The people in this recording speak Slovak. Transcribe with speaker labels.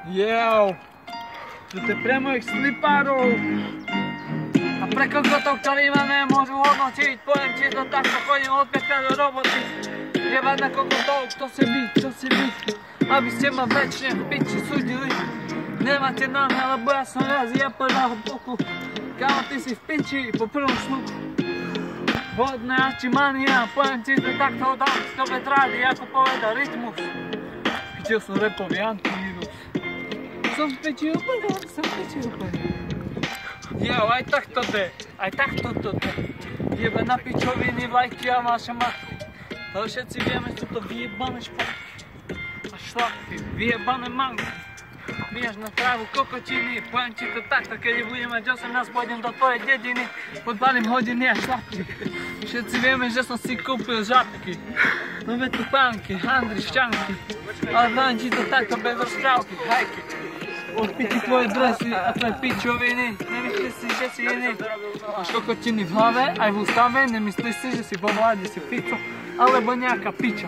Speaker 1: Jeo, idete pre mojich slipárov a pre kokotov, ktorí ma nemôžu hodnotiť. Poviem ti to takto, chodím od 5 do roboty. Jebať na kokotov, kto si vy, aby ste ma večne v piči súdili. Nemáte na mňa, lebo ja som raz jepel na boku. Kámo, ty si v piči po prvom šluku. Vodné ačimania, poviem ti to takto, dám z tebe trády, ako poveda Rytmus. Pičil som repový antivírus. Som v piči úplne. Jo, aj takto to. Jebe na pičoviny, vlajky a vaše matky. To všetci vieme, že sú to vyjebané špatky. A šlapky, vyjebané mangy. Biež na trávu kokotiny, poviem ti to takto, keď budem mať 18, pôjdem do tvojej dediny, podpalím hodiny a šlapky. Všetci vieme, že som si kúpil žabky, nové tupánky, handry, šťanky, ale poviem ti to takto bez rozprávky, hajky. Odpíti tvoje dresy a tvoje pičoviny, nemyslíš si, že si iný. Máš kokotiny v hlave, aj v ústave, nemyslíš si, že si vo vláde, si pico, alebo nejaká piča.